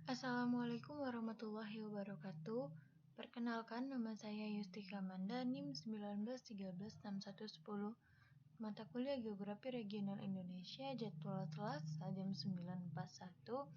Assalamualaikum warahmatullahi wabarakatuh. Perkenalkan, nama saya Yustika Manda, NIM 19136110, mata kuliah Geografi Regional Indonesia, jadwal kelas jam 9.41.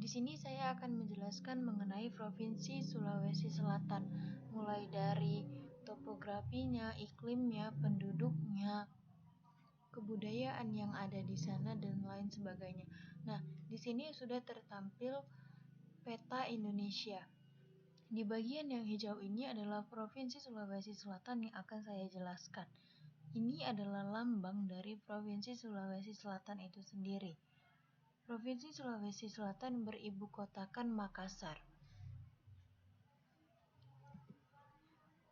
Di sini saya akan menjelaskan mengenai Provinsi Sulawesi Selatan, mulai dari topografinya, iklimnya, penduduknya, kebudayaan yang ada di sana dan lain sebagainya. Nah, di sini sudah tertampil peta Indonesia. Di bagian yang hijau ini adalah Provinsi Sulawesi Selatan yang akan saya jelaskan. Ini adalah lambang dari Provinsi Sulawesi Selatan itu sendiri. Provinsi Sulawesi Selatan beribu kotakan Makassar.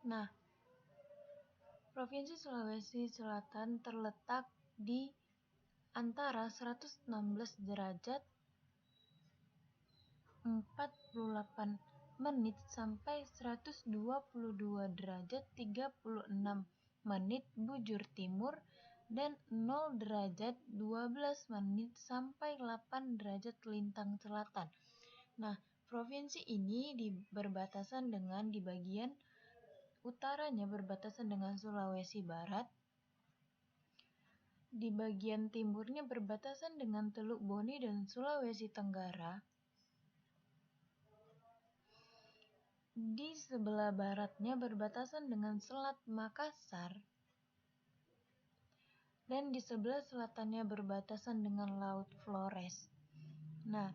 Nah, Provinsi Sulawesi Selatan terletak di antara 116 derajat 48 menit sampai 122 derajat 36 menit bujur timur dan 0 derajat 12 menit sampai 8 derajat lintang selatan. Nah, provinsi ini berbatasan dengan di bagian utaranya berbatasan dengan Sulawesi Barat, di bagian timurnya berbatasan dengan Teluk Bone dan Sulawesi Tenggara. Di sebelah baratnya berbatasan dengan Selat Makassar, dan di sebelah selatannya berbatasan dengan Laut Flores. Nah,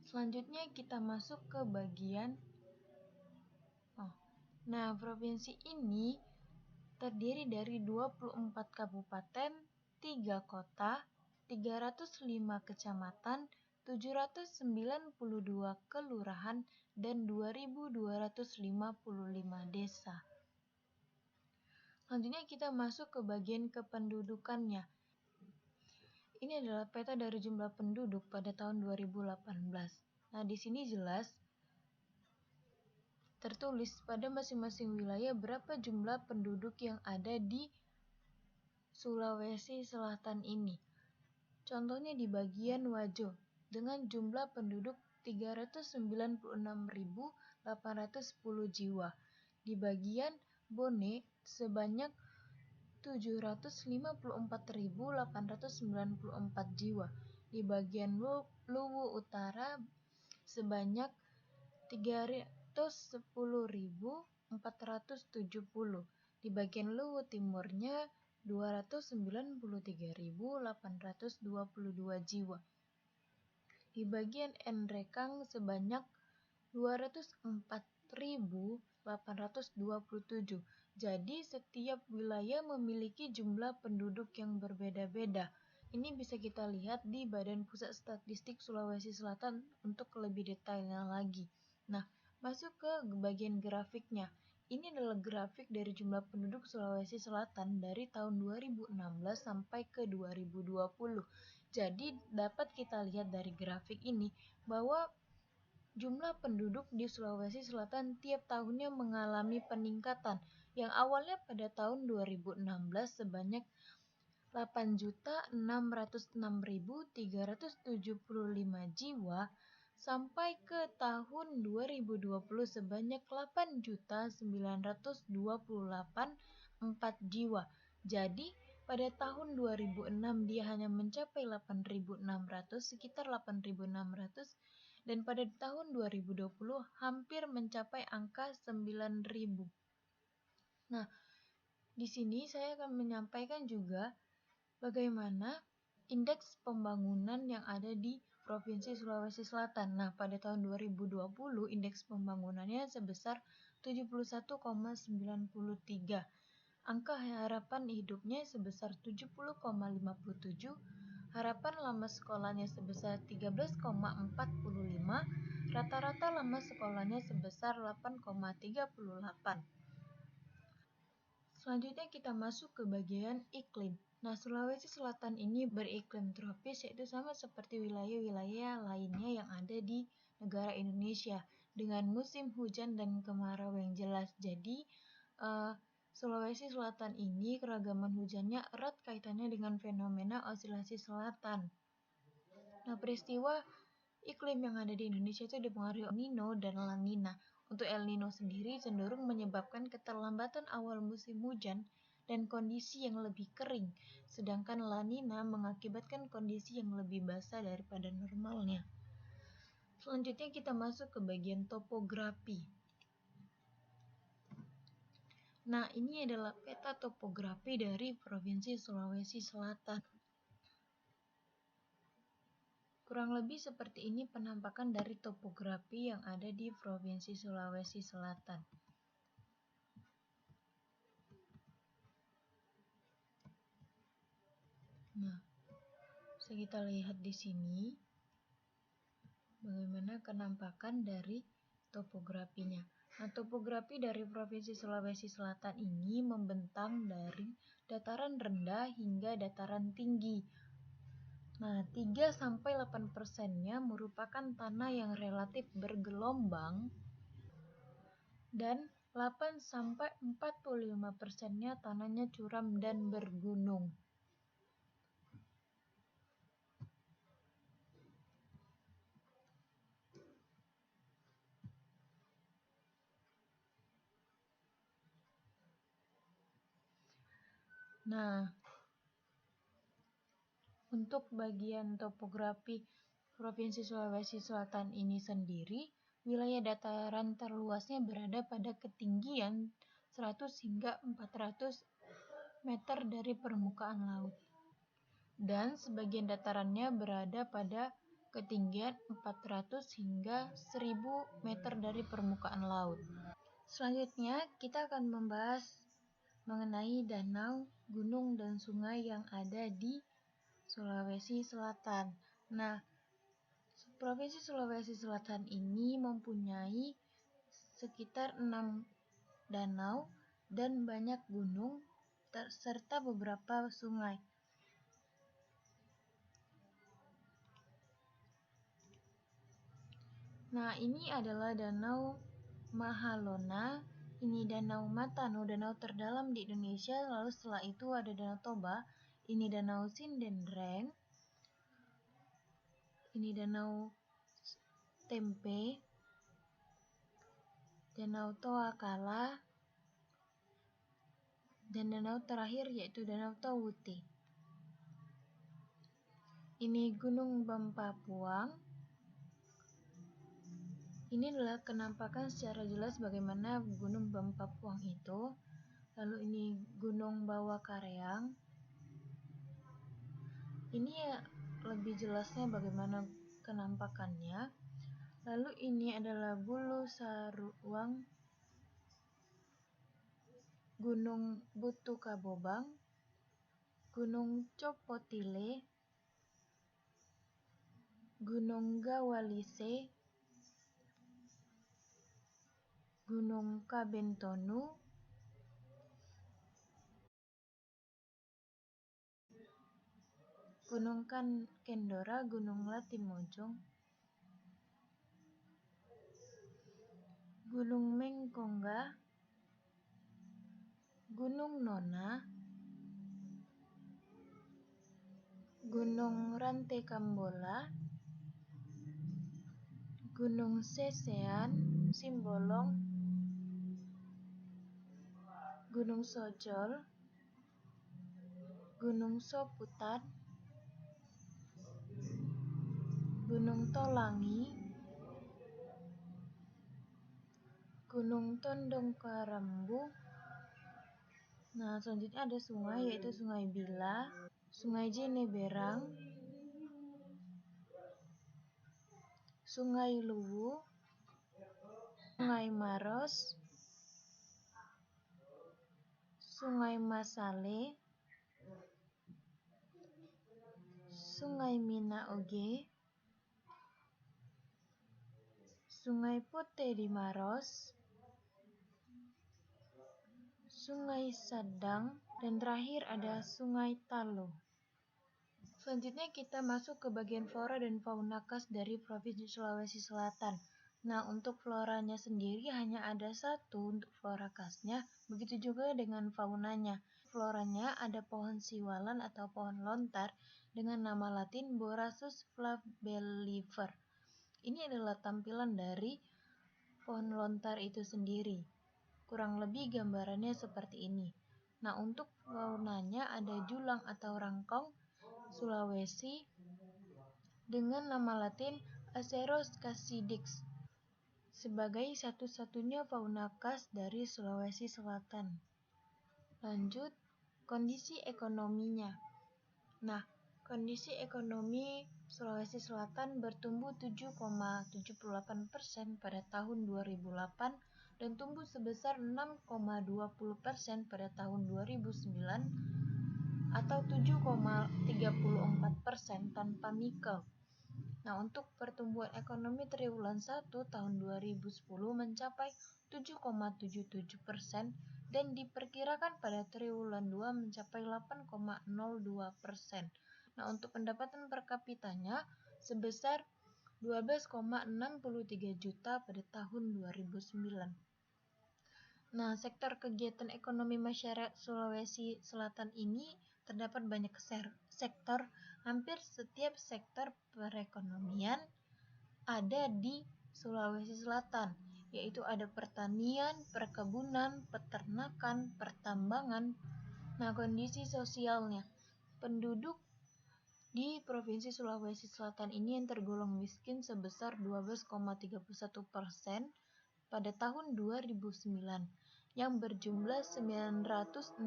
selanjutnya kita masuk ke bagian provinsi ini terdiri dari 24 kabupaten, 3 kota, 305 kecamatan, 792 kelurahan, dan 2.255 desa. Selanjutnya kita masuk ke bagian kependudukannya. Ini adalah peta dari jumlah penduduk pada tahun 2018. Nah, di sini jelas tertulis pada masing-masing wilayah berapa jumlah penduduk yang ada di Sulawesi Selatan ini. Contohnya di bagian Wajo dengan jumlah penduduk 396.810 jiwa. Di bagian Bone sebanyak 754.894 jiwa. Di bagian Luwu Utara sebanyak 310.470. Di bagian Luwu Timurnya 293.822 jiwa. Di bagian Enrekang sebanyak 204.827. Jadi setiap wilayah memiliki jumlah penduduk yang berbeda-beda. Ini bisa kita lihat di Badan Pusat Statistik Sulawesi Selatan untuk lebih detailnya lagi. Nah, masuk ke bagian grafiknya. Ini adalah grafik dari jumlah penduduk Sulawesi Selatan dari tahun 2016 sampai ke 2020. Jadi dapat kita lihat dari grafik ini bahwa jumlah penduduk di Sulawesi Selatan tiap tahunnya mengalami peningkatan, yang awalnya pada tahun 2016 sebanyak 8.606.375 jiwa sampai ke tahun 2020 sebanyak 8.928.4 jiwa. Jadi pada tahun 2006 dia hanya mencapai 8.600, sekitar 8.600, dan pada tahun 2020 hampir mencapai angka 9.000. Nah, di sini saya akan menyampaikan juga bagaimana indeks pembangunan yang ada di Provinsi Sulawesi Selatan. Nah, pada tahun 2020 indeks pembangunannya sebesar 71,93. Angka harapan hidupnya sebesar 70,57. Harapan lama sekolahnya sebesar 13,45. Rata-rata lama sekolahnya sebesar 8,38. Selanjutnya kita masuk ke bagian iklim. Nah, Sulawesi Selatan ini beriklim tropis, yaitu sama seperti wilayah-wilayah lainnya yang ada di negara Indonesia dengan musim hujan dan kemarau yang jelas. Jadi, Sulawesi Selatan ini keragaman hujannya erat kaitannya dengan fenomena osilasi selatan. Nah, peristiwa Iklim yang ada di Indonesia itu dipengaruhi El Nino dan La Nina. Untuk El Nino sendiri cenderung menyebabkan keterlambatan awal musim hujan dan kondisi yang lebih kering, sedangkan La Nina mengakibatkan kondisi yang lebih basah daripada normalnya. Selanjutnya kita masuk ke bagian topografi. Nah, ini adalah peta topografi dari Provinsi Sulawesi Selatan. Kurang lebih seperti ini penampakan dari topografi yang ada di Provinsi Sulawesi Selatan. Nah, bisa kita lihat di sini bagaimana penampakan dari topografinya. Nah, topografi dari Provinsi Sulawesi Selatan ini membentang dari dataran rendah hingga dataran tinggi. Nah, 3-8%-nya merupakan tanah yang relatif bergelombang dan 8-45%-nya tanahnya curam dan bergunung. Nah, untuk bagian topografi Provinsi Sulawesi Selatan ini sendiri, wilayah dataran terluasnya berada pada ketinggian 100 hingga 400 meter dari permukaan laut. Dan sebagian datarannya berada pada ketinggian 400 hingga 1000 meter dari permukaan laut. Selanjutnya, kita akan membahas mengenai danau, gunung, dan sungai yang ada di Sulawesi Selatan. Nah, Provinsi Sulawesi Selatan ini mempunyai sekitar 6 danau dan banyak gunung serta beberapa sungai. Nah, ini adalah Danau Mahalona, ini Danau Matano, danau terdalam di Indonesia. Lalu setelah itu ada Danau Toba, ini Danau Sindendreng, ini Danau Tempe, Danau Toakala, dan danau terakhir yaitu Danau Tawuti. Ini Gunung Bampapuang. Ini adalah penampakan secara jelas bagaimana Gunung Bampapuang itu. Lalu ini Gunung Bawah Kareang. Ini ya lebih jelasnya bagaimana kenampakannya. Lalu ini adalah Bulu Saruang, Gunung Butu Kabobang, Gunung Copotile, Gunung Gawalise, Gunung Kabentonu, Gunung Kendora, Gunung Latimojong, Gunung Mengkongga, Gunung Nona, Gunung Rante Kambola, Gunung Sesean, Simbolong, Gunung Sojol, Gunung Soputan, Gunung Tolangi, Gunung Tondong Karambu. Nah, selanjutnya ada sungai yaitu Sungai Bila, Sungai Jeneberang, Sungai Luwu, Sungai Maros, Sungai Masale, Sungai Mina Oge, Sungai Pote di Maros, Sungai Sadang, dan terakhir ada Sungai Talo. Selanjutnya kita masuk ke bagian flora dan fauna khas dari Provinsi Sulawesi Selatan. Nah, untuk floranya sendiri hanya ada satu untuk flora khasnya, begitu juga dengan faunanya. Floranya ada pohon siwalan atau pohon lontar dengan nama latin Borassus flabellifer. Ini adalah tampilan dari pohon lontar itu sendiri. Kurang lebih gambarannya seperti ini. Nah, untuk faunanya ada julang atau rangkong Sulawesi dengan nama latin Aceros cassidix sebagai satu-satunya fauna khas dari Sulawesi Selatan. Lanjut, kondisi ekonominya. Nah, kondisi ekonomi Sulawesi Selatan bertumbuh 7,78% pada tahun 2008 dan tumbuh sebesar 6,20% pada tahun 2009 atau 7,34% tanpa nikel. Nah, untuk pertumbuhan ekonomi triwulan 1 tahun 2010 mencapai 7,77% dan diperkirakan pada triwulan 2 mencapai 8,02%. Nah, untuk pendapatan per kapitanya sebesar 12,63 juta pada tahun 2009. Nah, sektor kegiatan ekonomi masyarakat Sulawesi Selatan ini terdapat banyak sektor. Hampir setiap sektor perekonomian ada di Sulawesi Selatan, yaitu ada pertanian, perkebunan, peternakan, pertambangan. Nah, kondisi sosialnya, penduduk di Provinsi Sulawesi Selatan ini yang tergolong miskin sebesar 12,31% pada tahun 2009 yang berjumlah 963,6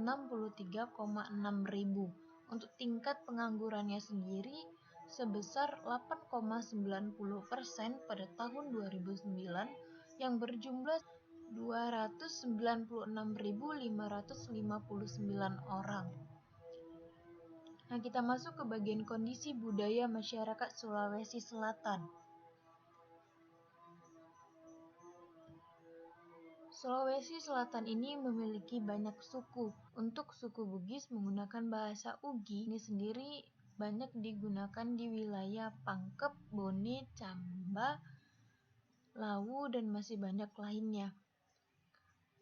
ribu. Untuk tingkat penganggurannya sendiri sebesar 8,90% pada tahun 2009 yang berjumlah 296.559 orang. Nah, kita masuk ke bagian kondisi budaya masyarakat Sulawesi Selatan. Sulawesi Selatan ini memiliki banyak suku. Untuk suku Bugis menggunakan bahasa Ugi ini sendiri banyak digunakan di wilayah Pangkep, Bone, Camba, Lawu, dan masih banyak lainnya.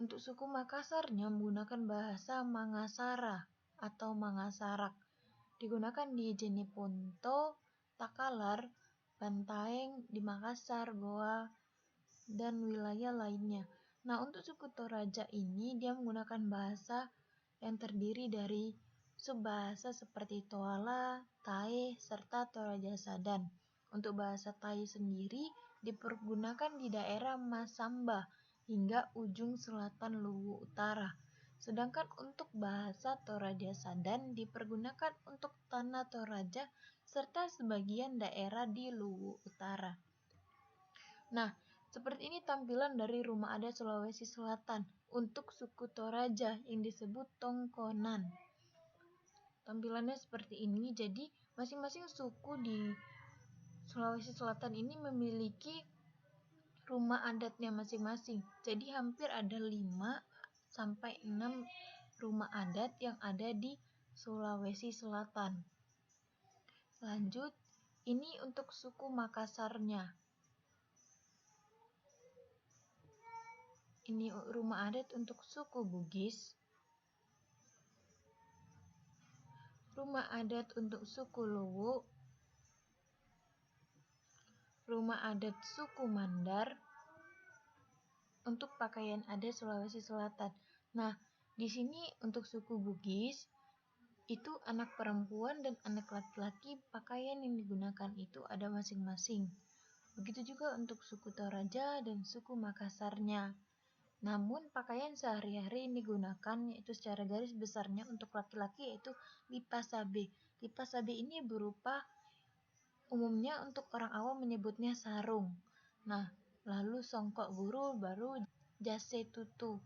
Untuk suku Makassarnya menggunakan bahasa Mangasara atau Mangasarak. Digunakan di Jeneponto, Takalar, Bantaeng, di Makassar, Goa, dan wilayah lainnya. Nah, untuk suku Toraja ini dia menggunakan bahasa yang terdiri dari subbahasa seperti Toala, Tae, serta Toraja Sadan. Untuk bahasa Tae sendiri dipergunakan di daerah Masamba hingga ujung selatan Luwu Utara. Sedangkan untuk bahasa Toraja Sadan dipergunakan untuk tanah Toraja serta sebagian daerah di Luwu Utara. Nah, seperti ini tampilan dari rumah adat Sulawesi Selatan untuk suku Toraja yang disebut Tongkonan. Tampilannya seperti ini, jadi masing-masing suku di Sulawesi Selatan ini memiliki rumah adatnya masing-masing. Jadi hampir ada 5-6 rumah adat yang ada di Sulawesi Selatan. Lanjut, ini untuk suku Makassarnya. Ini rumah adat untuk suku Bugis, rumah adat untuk suku Luwu, rumah adat suku Mandar, untuk pakaian adat Sulawesi Selatan. Nah, di sini untuk suku Bugis itu anak perempuan dan anak laki-laki pakaian yang digunakan itu ada masing-masing. Begitu juga untuk suku Toraja dan suku Makassarnya. Namun pakaian sehari-hari yang digunakan yaitu secara garis besarnya untuk laki-laki yaitu lipas sabe. Lipas sabe ini berupa umumnya untuk orang awam menyebutnya sarung. Nah, lalu songkok guru baru jase tutu.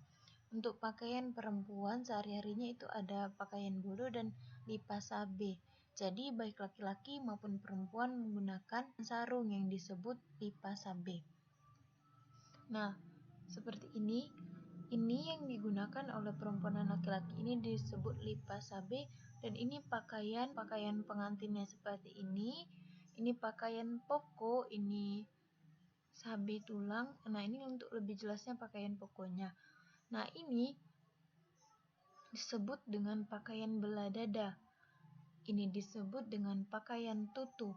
Untuk pakaian perempuan sehari-harinya itu ada pakaian bodo dan lipas sabe. Jadi baik laki-laki maupun perempuan menggunakan sarung yang disebut lipas sabe. Nah, seperti ini yang digunakan oleh perempuan dan laki-laki ini disebut lipas sabe, dan ini pakaian pengantinnya seperti ini. Ini pakaian poko, ini sabe tulang. Nah, ini untuk lebih jelasnya pakaian pokoknya. Nah, ini disebut dengan pakaian belah dada. Ini disebut dengan pakaian tutu.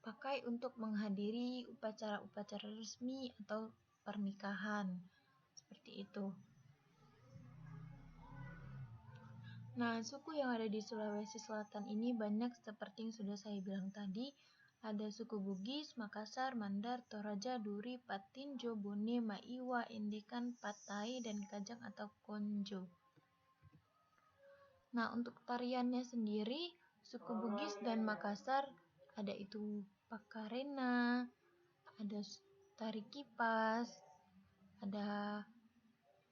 pakai untuk menghadiri upacara-upacara resmi atau pernikahan. Seperti itu. Nah, suku yang ada di Sulawesi Selatan ini banyak seperti yang sudah saya bilang tadi. Ada suku Bugis, Makassar, Mandar, Toraja, Duri, Patinjo, Bone, Maiwa, Endekan, Patai, dan Kajang atau Konjo. Nah, untuk tariannya sendiri, suku Bugis dan Makassar ada itu Pakarena, ada tari kipas, ada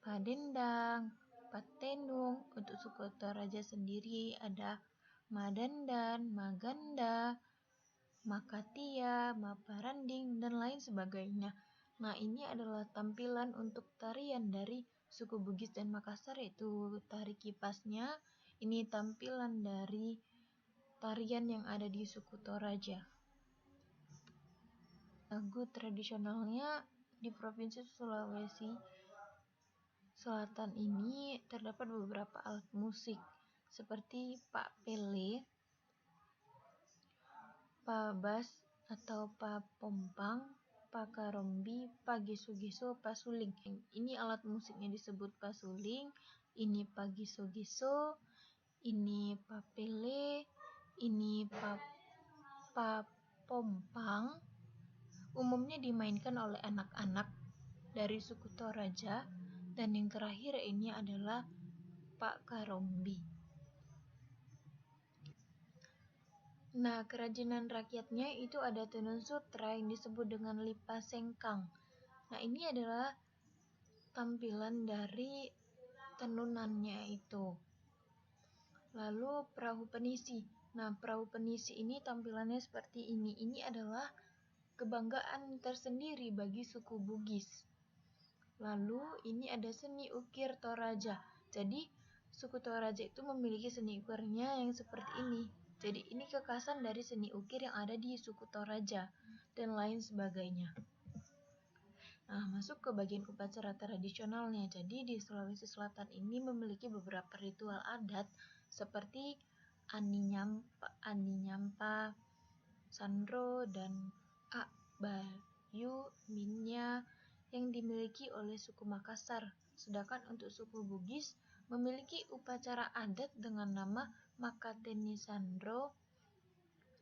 Padendang, Patenung. Untuk suku Toraja sendiri ada Madandan, Maganda, Makatia, Maparanding, dan lain sebagainya. Nah, ini adalah tampilan untuk tarian dari suku Bugis dan Makassar, yaitu tari kipasnya. Ini tampilan dari tarian yang ada di suku Toraja. Lagu tradisionalnya di Provinsi Sulawesi Selatan ini terdapat beberapa alat musik seperti pak pele, pa bas atau pa pompang, pa karombi, pa geso-geso, pa suling. Ini alat musiknya disebut pa suling, ini pa geso-geso, ini pa pele, ini pa pompang. Umumnya dimainkan oleh anak-anak dari suku Toraja. Dan yang terakhir ini adalah Pak Karombi. Nah, kerajinan rakyatnya itu ada tenun sutra yang disebut dengan lipa sengkang. Nah, ini adalah tampilan dari tenunannya itu. Lalu perahu penisi. Nah, perahu penisi ini tampilannya seperti ini. Ini adalah kebanggaan tersendiri bagi suku Bugis. Lalu ini ada seni ukir Toraja. Jadi suku Toraja itu memiliki seni ukirnya yang seperti ini. Jadi ini kekhasan dari seni ukir yang ada di suku Toraja dan lain sebagainya. Nah, masuk ke bagian upacara tradisionalnya. Jadi di Sulawesi Selatan ini memiliki beberapa ritual adat seperti Ani Nyampa, Sandro, dan Akbayu Minya yang dimiliki oleh suku Makassar. Sedangkan untuk suku Bugis memiliki upacara adat dengan nama Makateni Sandro,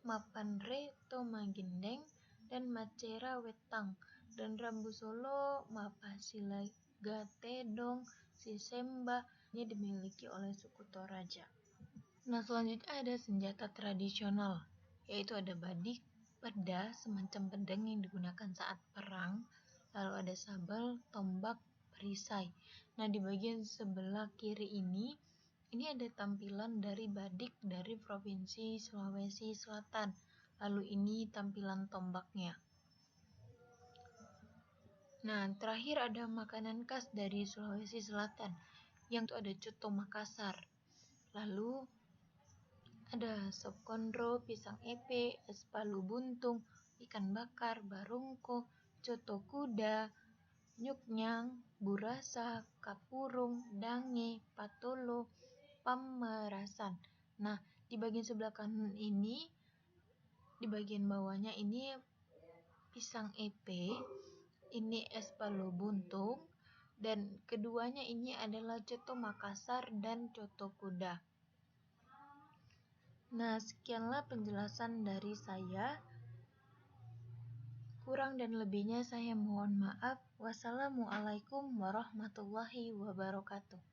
Mapanre Tomagendeng, dan Macera Wetang. Dan Rambu Solo, Mapasilaga Tedong, Sisemba ini dimiliki oleh suku Toraja. Nah, selanjutnya ada senjata tradisional, yaitu ada badik, peda, semacam pedang yang digunakan saat perang, lalu ada sabel, tombak, perisai. Nah, di bagian sebelah kiri ini ada tampilan dari badik dari Provinsi Sulawesi Selatan. Lalu ini tampilan tombaknya. Nah, terakhir ada makanan khas dari Sulawesi Selatan, yang itu ada coto Makassar. Lalu ada sop kondro, pisang epe, es palu buntung, ikan bakar, barongko, coto kuda, nyuknyang, burasa, kapurung, dange, patolo, pamerasan. Nah, di bagian sebelah kanan ini, di bagian bawahnya ini pisang epe, ini es palu buntung, dan keduanya ini adalah coto Makassar dan coto kuda. Nah, sekianlah penjelasan dari saya. Kurang dan lebihnya saya mohon maaf. Wassalamualaikum warahmatullahi wabarakatuh.